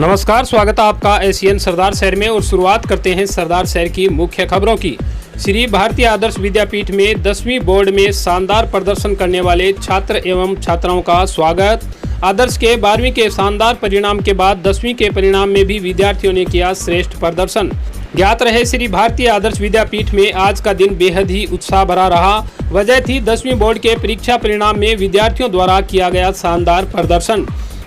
नमस्कार, स्वागत है आपका एशियन सरदार शहर में और शुरुआत करते हैं सरदार शहर की मुख्य खबरों की। श्री भारतीय आदर्श विद्यापीठ में 10वीं बोर्ड में शानदार प्रदर्शन करने वाले छात्र एवं छात्राओं का स्वागत। आदर्श के 12वीं के शानदार परिणाम के बाद 10वीं के परिणाम में भी विद्यार्थियों ने किया श्रेष्ठ प्रदर्शन। ज्ञात रहे श्री भारतीय आदर्श विद्यापीठ में आज का दिन बेहद ही उत्साह भरा रहा। वजह थी 10वीं बोर्ड के परीक्षा परिणाम में विद्यार्थियों द्वारा किया गया शानदार प्रदर्शन।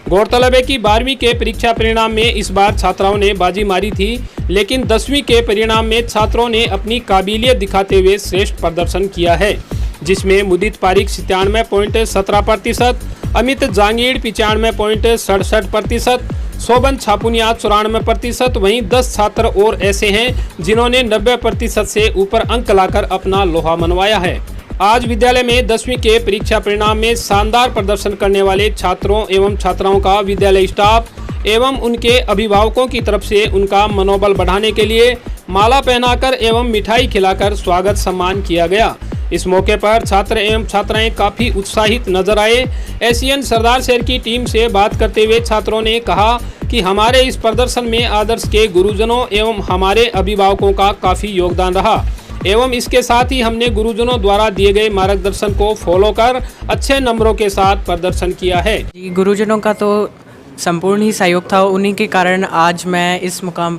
गौरतलब है कि 12वीं के परीक्षा परिणाम में इस बार छात्राओं ने बाजी मारी थी, लेकिन 10वीं के परिणाम में छात्रों ने अपनी काबिलियत दिखाते हुए श्रेष्ठ प्रदर्शन किया है, जिसमें मुदित पारिक 97.17%, अमित जांगीड़ 95.67%, शोभन छापुनिया 94%। वहीं 10 छात्र और ऐसे हैं जिन्होंने 90% से ऊपर अंक लाकर अपना लोहा मनवाया है। आज विद्यालय में 10वीं के परीक्षा परिणाम में शानदार प्रदर्शन करने वाले छात्रों एवं छात्राओं का विद्यालय स्टाफ एवं उनके अभिभावकों की तरफ से उनका मनोबल बढ़ाने के लिए माला पहनाकर एवं मिठाई खिलाकर स्वागत सम्मान किया गया। इस मौके पर छात्र एवं छात्राएं काफ़ी उत्साहित नजर आए। एशियन सरदार शहर की टीम से बात करते हुए छात्रों ने कहा कि हमारे इस प्रदर्शन में आदर्श के गुरुजनों एवं हमारे अभिभावकों का काफ़ी योगदान रहा एवं इसके साथ ही हमने गुरुजनों द्वारा दिए गए मार्गदर्शन को फॉलो कर अच्छे नंबरों के साथ प्रदर्शन किया है। गुरुजनों का तो संपूर्ण ही सहयोग था, उन्हीं के कारण आज मैं इस मुकाम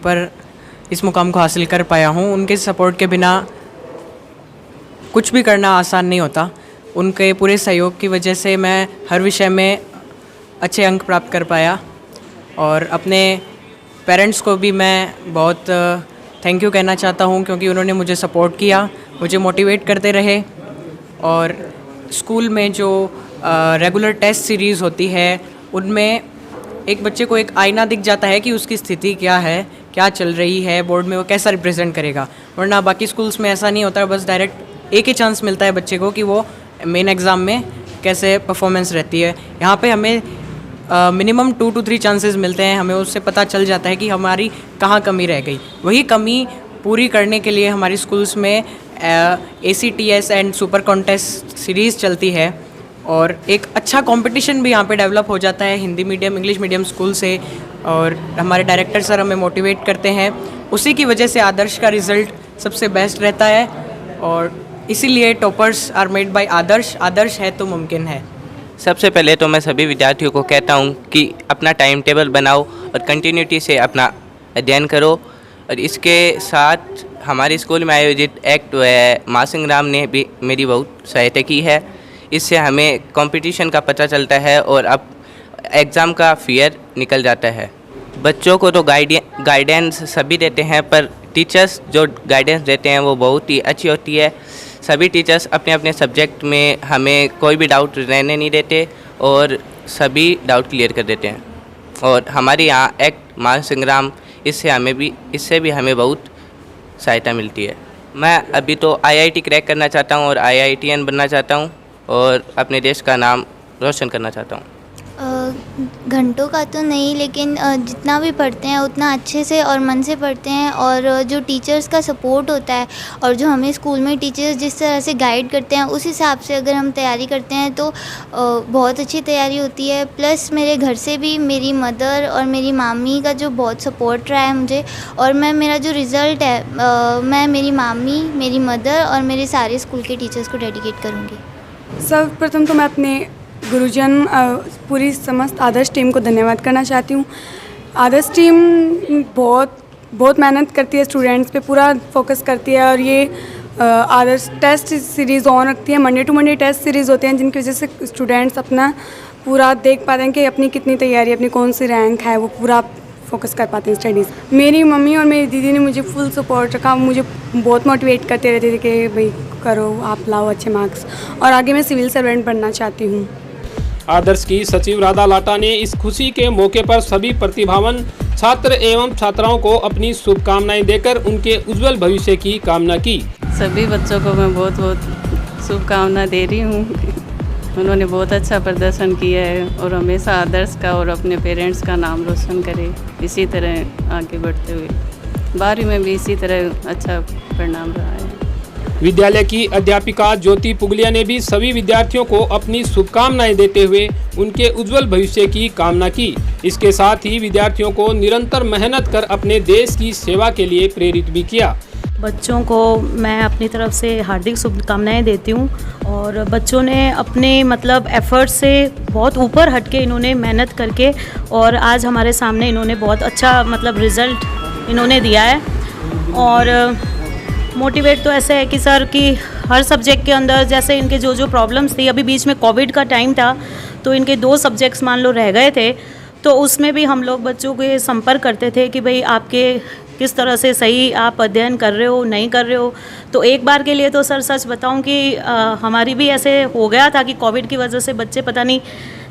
को हासिल कर पाया हूँ। उनके सपोर्ट के बिना कुछ भी करना आसान नहीं होता। उनके पूरे सहयोग की वजह से मैं हर विषय में अच्छे अंक प्राप्त कर पाया और अपने पेरेंट्स को भी मैं बहुत थैंक यू कहना चाहता हूँ, क्योंकि उन्होंने मुझे सपोर्ट किया, मुझे मोटिवेट करते रहे। और स्कूल में जो रेगुलर टेस्ट सीरीज़ होती है, उनमें एक बच्चे को एक आईना दिख जाता है कि उसकी स्थिति क्या है, क्या चल रही है, बोर्ड में वो कैसा रिप्रेजेंट करेगा। वरना बाकी स्कूल्स में ऐसा नहीं होता, बस डायरेक्ट एक ही चांस मिलता है बच्चे को कि वो मेन एग्ज़ाम में कैसे परफॉर्मेंस रहती है। यहाँ पे हमें मिनिमम 2 to 3 चांसेस मिलते हैं। हमें उससे पता चल जाता है कि हमारी कहाँ कमी रह गई। वही कमी पूरी करने के लिए हमारी स्कूल्स में ACTS and super contest series चलती है और एक अच्छा कंपटीशन भी यहाँ पे डेवलप हो जाता है Hindi medium English medium school से। और हमारे डायरेक्टर सर हमें मोटिवेट करते हैं, उसी की वजह से आदर्श का रिज़ल्ट सबसे बेस्ट रहता है। और इसीलिए टॉपर्स आर मेड बाय आदर्श। आदर्श है तो मुमकिन है। सबसे पहले तो मैं सभी विद्यार्थियों को कहता हूं कि अपना टाइम टेबल बनाओ और कंटिन्यूटी से अपना अध्ययन करो। और इसके साथ हमारे स्कूल में आयोजित एक्ट महासंग्राम ने भी मेरी बहुत सहायता की है। इससे हमें कंपटीशन का पता चलता है और अब एग्ज़ाम का फियर निकल जाता है। बच्चों को तो गाइडेंस सभी देते हैं, पर टीचर्स जो गाइडेंस देते हैं वो बहुत ही अच्छी होती है। सभी टीचर्स अपने अपने सब्जेक्ट में हमें कोई भी डाउट रहने नहीं देते और सभी डाउट क्लियर कर देते हैं। और हमारे यहाँ एक्ट महासंग्राम इससे भी हमें बहुत सहायता मिलती है। मैं अभी तो IIT क्रैक करना चाहता हूँ और IITian बनना चाहता हूँ और अपने देश का नाम रोशन करना चाहता हूँ। घंटों का तो नहीं, लेकिन जितना भी पढ़ते हैं उतना अच्छे से और मन से पढ़ते हैं। और जो टीचर्स का सपोर्ट होता है और जो हमें स्कूल में टीचर्स जिस तरह से गाइड करते हैं, उस हिसाब से अगर हम तैयारी करते हैं तो बहुत अच्छी तैयारी होती है। प्लस मेरे घर से भी मेरी मदर और मेरी मामी का जो बहुत सपोर्ट रहा है मुझे। और मेरा जो रिज़ल्ट है मैं मेरी मामी, मेरी मदर और मेरे सारे स्कूल के टीचर्स को डेडिकेट करूँगी। सर्वप्रथम तो मैं अपने गुरुजन पूरी समस्त आदर्श टीम को धन्यवाद करना चाहती हूँ। आदर्श टीम बहुत मेहनत करती है, स्टूडेंट्स पे पूरा फोकस करती है। और ये आदर्श टेस्ट सीरीज़ ऑन रखती है। Monday to Monday test series होते हैं, जिनकी वजह से स्टूडेंट्स अपना पूरा देख पाते हैं कि अपनी कितनी तैयारी, अपनी कौन सी रैंक है, वो पूरा फोकस कर पाते हैं स्टडीज़। मेरी मम्मी और मेरी दीदी ने मुझे फुल सपोर्ट रखा, मुझे बहुत मोटिवेट करते रहते थे कि भाई करो, आप लाओ अच्छे मार्क्स। और आगे मैं सिविल सर्वेंट बनना चाहती हूँ। आदर्श की सचिव राधा लाटा ने इस खुशी के मौके पर सभी प्रतिभावान छात्र एवं छात्राओं को अपनी शुभकामनाएं देकर उनके उज्जवल भविष्य की कामना की। सभी बच्चों को मैं बहुत बहुत शुभकामनाएं दे रही हूँ। उन्होंने बहुत अच्छा प्रदर्शन किया है और हमेशा आदर्श का और अपने पेरेंट्स का नाम रोशन करे, इसी तरह आगे बढ़ते हुए। 12वीं में भी इसी तरह अच्छा परिणाम रहा है। विद्यालय की अध्यापिका ज्योति पुगलिया ने भी सभी विद्यार्थियों को अपनी शुभकामनाएं देते हुए उनके उज्जवल भविष्य की कामना की। इसके साथ ही विद्यार्थियों को निरंतर मेहनत कर अपने देश की सेवा के लिए प्रेरित भी किया। बच्चों को मैं अपनी तरफ से हार्दिक शुभकामनाएं देती हूँ और बच्चों ने अपने मतलब एफ़र्ट से बहुत ऊपर हट के इन्होंने मेहनत करके और आज हमारे सामने इन्होंने बहुत अच्छा मतलब रिज़ल्ट इन्होंने दिया है। और मोटिवेट तो ऐसे है कि सर कि हर सब्जेक्ट के अंदर जैसे इनके जो जो प्रॉब्लम्स थी, अभी बीच में कोविड का टाइम था तो इनके 2 सब्जेक्ट्स मान लो रह गए थे, तो उसमें भी हम लोग बच्चों के संपर्क करते थे कि भाई आपके किस तरह से सही आप अध्ययन कर रहे हो नहीं कर रहे हो। तो एक बार के लिए तो सर सच बताऊं कि हमारी भी ऐसे हो गया था कि कोविड की वजह से बच्चे पता नहीं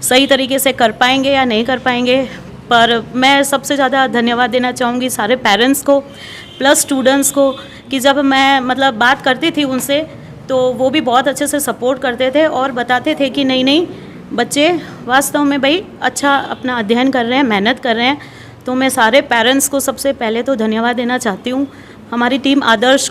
सही तरीके से कर पाएंगे या नहीं कर पाएंगे। पर मैं सबसे ज़्यादा धन्यवाद देना चाहूँगी सारे पेरेंट्स को प्लस स्टूडेंट्स को कि जब मैं मतलब बात करती थी उनसे तो वो भी बहुत अच्छे से सपोर्ट करते थे और बताते थे कि नहीं बच्चे वास्तव में भाई अच्छा अपना अध्ययन कर रहे हैं, मेहनत कर रहे हैं। तो मैं सारे पेरेंट्स को सबसे पहले तो धन्यवाद देना चाहती हूँ, हमारी टीम आदर्श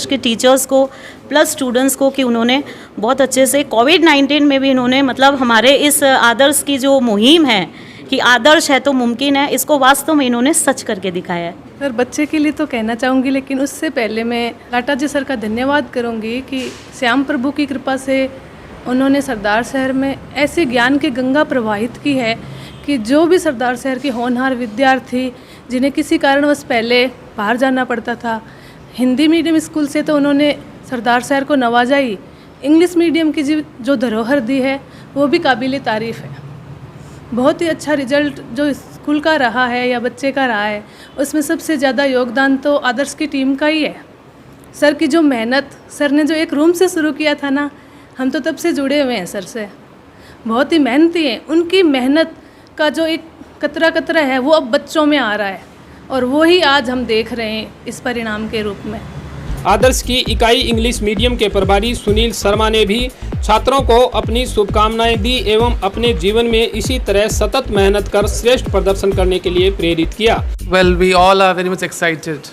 के टीचर्स को प्लस स्टूडेंट्स को कि उन्होंने बहुत अच्छे से कोविड-19 में भी इन्होंने मतलब हमारे इस आदर्श की जो मुहिम है कि आदर्श है तो मुमकिन है, इसको वास्तव में इन्होंने सच करके दिखाया है। सर बच्चे के लिए तो कहना चाहूँगी, लेकिन उससे पहले मैं लाटा जी सर का धन्यवाद करूँगी कि श्याम प्रभु की कृपा से उन्होंने सरदार शहर में ऐसे ज्ञान की गंगा प्रवाहित की है कि जो भी सरदार शहर के होनहार विद्यार्थी जिन्हें किसी कारणवश पहले बाहर जाना पड़ता था, हिंदी मीडियम स्कूल से तो उन्होंने सरदार शहर को नवाजा ही, इंग्लिश मीडियम की जो धरोहर दी है वो भी काबिल तारीफ़ है। बहुत ही अच्छा रिजल्ट जो स्कूल का रहा है या बच्चे का रहा है, उसमें सबसे ज़्यादा योगदान तो आदर्श की टीम का ही है। सर की जो मेहनत, सर ने जो एक रूम से शुरू किया था ना, हम तो तब से जुड़े हुए हैं सर से, बहुत ही मेहनती हैं। उनकी मेहनत का जो एक कतरा है वो अब बच्चों में आ रहा है और वो ही आज हम देख रहे हैं इस परिणाम के रूप में। आदर्श की इकाई इंग्लिश मीडियम के प्रभारी सुनील शर्मा ने भी छात्रों को अपनी शुभकामनाएं दी एवं अपने जीवन में इसी तरह सतत मेहनत कर श्रेष्ठ प्रदर्शन करने के लिए प्रेरित किया। Well, we all are very much excited.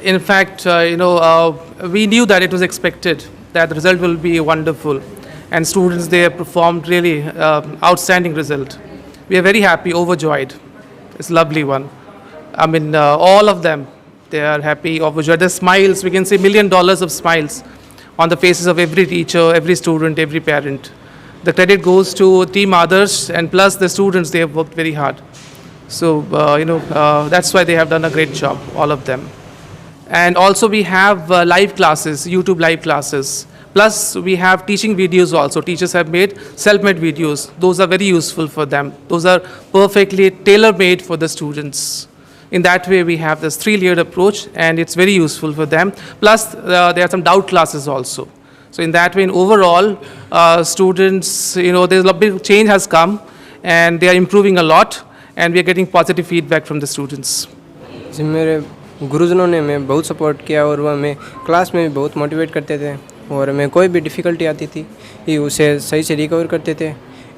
In fact, we knew that it was expected that the result will be wonderful, and students they have performed really outstanding result. We are very happy, overjoyed. It's a lovely one. I mean, all of them, they are happy, overjoyed. The smiles, we can see $1 million of smiles on the faces of every teacher, every student, every parent. The credit goes to Team Adarsh and plus the students, they have worked very hard. So, that's why they have done a great job, all of them. And also we have live classes, YouTube live classes. Plus we have teaching videos also. Teachers have made self-made videos. Those are very useful for them. Those are perfectly tailor-made for the students. In that way we have this 3-layered approach and it's very useful for them. Plus there are some doubt classes also. So in that way, in overall, students, there's a big change has come and they are improving a lot and we are getting positive feedback from the students. जी मेरे गुरुजनों ने मैं बहुत support किया और वह मैं class में भी बहुत मोटिवेट करते थे और मैं कोई भी डिफ़िकल्टी आती थी ये उसे सही से रिकवर करते थे।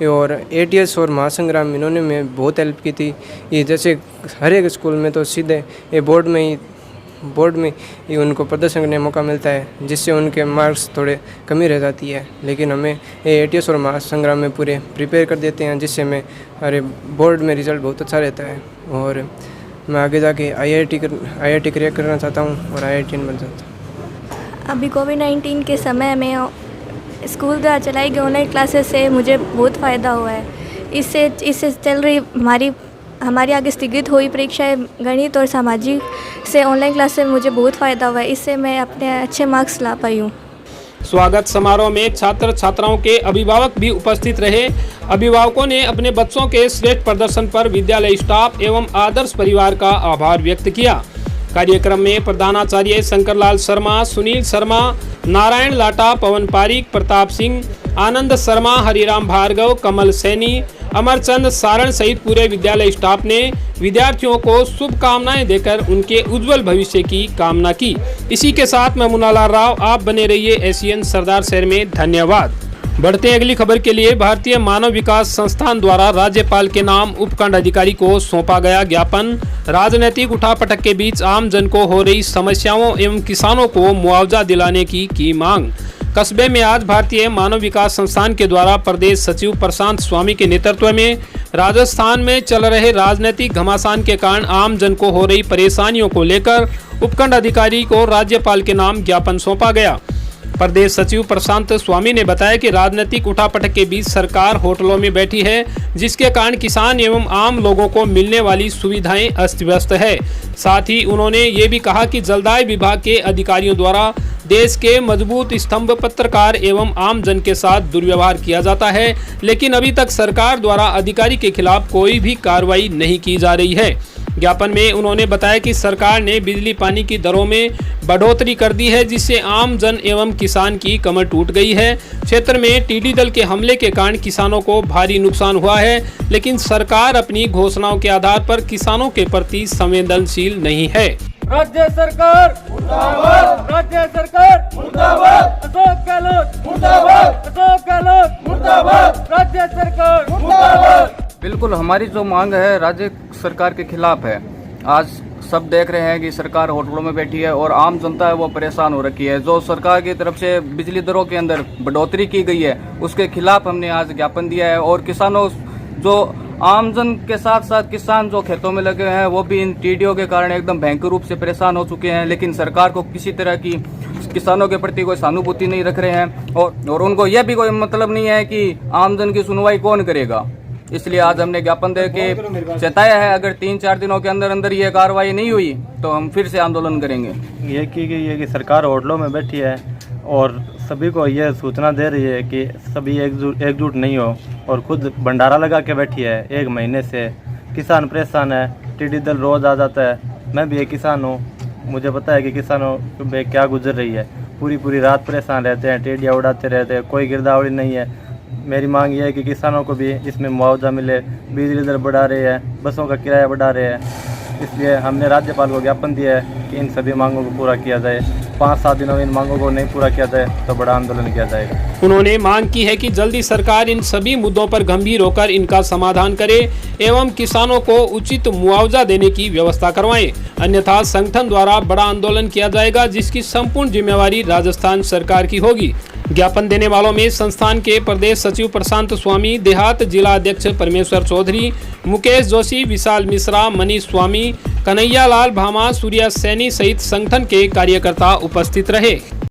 और ATS और महासंग्राम इन्होंने मैं बहुत हेल्प की थी। ये जैसे हर एक स्कूल में तो सीधे ये बोर्ड में ही उनको प्रदर्शन करने का मौका मिलता है जिससे उनके मार्क्स थोड़े कमी रह जाती है, लेकिन हमें ये ATS और महासंग्राम में पूरे प्रिपेयर कर देते हैं जिससे मैं अरे बोर्ड में रिज़ल्ट बहुत अच्छा रहता है और मैं आगे जाके IIT क्रैक करना चाहता हूँ और IITian बन चाहता हूँ। अभी कोविड-19 के समय में स्कूल द्वारा चलाई गई ऑनलाइन क्लासेस से मुझे बहुत फ़ायदा हुआ है। इससे चल रही हमारी आगे स्थगित हुई परीक्षाएं गणित और सामाजिक से ऑनलाइन क्लास से मुझे बहुत फ़ायदा हुआ है। इससे मैं अपने अच्छे मार्क्स ला पाई हूँ। स्वागत समारोह में छात्र छात्राओं के अभिभावक भी उपस्थित रहे। अभिभावकों ने अपने बच्चों के श्रेष्ठ प्रदर्शन पर विद्यालय स्टाफ एवं आदर्श परिवार का आभार व्यक्त किया। कार्यक्रम में प्रधानाचार्य शंकरलाल शर्मा, सुनील शर्मा, नारायण लाटा, पवन पारिक, प्रताप सिंह, आनंद शर्मा, हरिराम भार्गव, कमल सैनी, अमरचंद सारण सहित पूरे विद्यालय स्टाफ ने विद्यार्थियों को शुभकामनाएं देकर उनके उज्जवल भविष्य की कामना की। इसी के साथ मैं मुन्नालाल राव, आप बने रहिए एशियन सरदार शहर में। धन्यवाद। बढ़ते हैं अगली खबर के लिए। भारतीय मानव विकास संस्थान द्वारा राज्यपाल के नाम उपखंड अधिकारी को सौंपा गया ज्ञापन। राजनीतिक उठापटक के बीच आम जन को हो रही समस्याओं एवं किसानों को मुआवजा दिलाने की मांग। कस्बे में आज भारतीय मानव विकास संस्थान के द्वारा प्रदेश सचिव प्रशांत स्वामी के नेतृत्व में राजस्थान में चल रहे राजनीतिक घमासान के कारण आम जन को हो रही परेशानियों को लेकर उपखंड अधिकारी को राज्यपाल के नाम ज्ञापन सौंपा गया। प्रदेश सचिव प्रशांत स्वामी ने बताया कि राजनीतिक उठापटक के बीच सरकार होटलों में बैठी है, जिसके कारण किसान एवं आम लोगों को मिलने वाली सुविधाएं अस्त व्यस्त है। साथ ही उन्होंने ये भी कहा कि जलदाय विभाग के अधिकारियों द्वारा देश के मजबूत स्तंभ पत्रकार एवं आम जन के साथ दुर्व्यवहार किया जाता है, लेकिन अभी तक सरकार द्वारा अधिकारी के खिलाफ कोई भी कार्रवाई नहीं की जा रही है। ज्ञापन में उन्होंने बताया कि सरकार ने बिजली पानी की दरों में बढ़ोतरी कर दी है, जिससे आम जन एवं किसान की कमर टूट गई है। क्षेत्र में टिड्डी दल के हमले के कारण किसानों को भारी नुकसान हुआ है, लेकिन सरकार अपनी घोषणाओं के आधार पर किसानों के प्रति संवेदनशील नहीं है। राज्य सरकार मुर्दाबाद, राज्य सरकार मुर्दाबाद, अशोक गहलोत मुर्दाबाद, अशोक गहलोत मुर्दाबाद, राज्य सरकार मुर्दाबाद। बिल्कुल हमारी जो मांग है राज्य सरकार के खिलाफ है। आज सब देख रहे हैं कि सरकार होटलों में बैठी है और आम जनता है वो परेशान हो रखी है। जो सरकार की तरफ से बिजली दरों के अंदर बढ़ोतरी की गई है उसके खिलाफ हमने आज ज्ञापन दिया है। और किसानों जो आमजन के साथ साथ किसान जो खेतों में लगे हैं वो भी इन टीडियों के कारण एकदम भयंकर रूप से परेशान हो चुके हैं, लेकिन सरकार को किसी तरह की किसानों के प्रति कोई सहानुभूति नहीं रख रहे हैं और उनको यह भी कोई मतलब नहीं है कि आमजन की सुनवाई कौन करेगा। इसलिए आज हमने ज्ञापन दे के चेताया है, अगर 3-4 दिनों के अंदर अंदर ये कार्रवाई नहीं हुई तो हम फिर से आंदोलन करेंगे। ये की गई है कि सरकार होटलों में बैठी है और सभी को यह सूचना दे रही है कि सभी एकजुट नहीं हो और खुद भंडारा लगा के बैठी है। 1 महीने से किसान परेशान है, टिड्डी दल रोज आ जाता है। मैं भी एक किसान हूँ, मुझे पता है कि किसानों पे क्या गुजर रही है। पूरी रात परेशान रहते हैं, टिड्डियाँ उड़ाते रहते हैं, कोई गिरदावरी नहीं है। मेरी मांग ये है कि किसानों को भी इसमें मुआवजा मिले। बिजली दर बढ़ा रहे हैं, बसों का किराया बढ़ा रहे हैं, इसलिए हमने राज्यपाल को ज्ञापन दिया है कि इन सभी मांगों को पूरा किया जाए। 5-7 दिनों में इन मांगों को नहीं पूरा किया जाए तो बड़ा आंदोलन किया जाएगा। उन्होंने मांग की है कि जल्दी सरकार इन सभी मुद्दों पर गंभीर होकर इनका समाधान करे एवं किसानों को उचित मुआवजा देने की व्यवस्था करवाएं, अन्यथा संगठन द्वारा बड़ा आंदोलन किया जाएगा, जिसकी संपूर्ण जिम्मेवारी राजस्थान सरकार की होगी। ज्ञापन देने वालों में संस्थान के प्रदेश सचिव प्रशांत स्वामी, देहात जिला अध्यक्ष परमेश्वर चौधरी, मुकेश जोशी, विशाल मिश्रा, मनीष स्वामी, कन्हैया लाल भामा, सूर्या सैनी सहित संगठन के कार्यकर्ता उपस्थित रहे।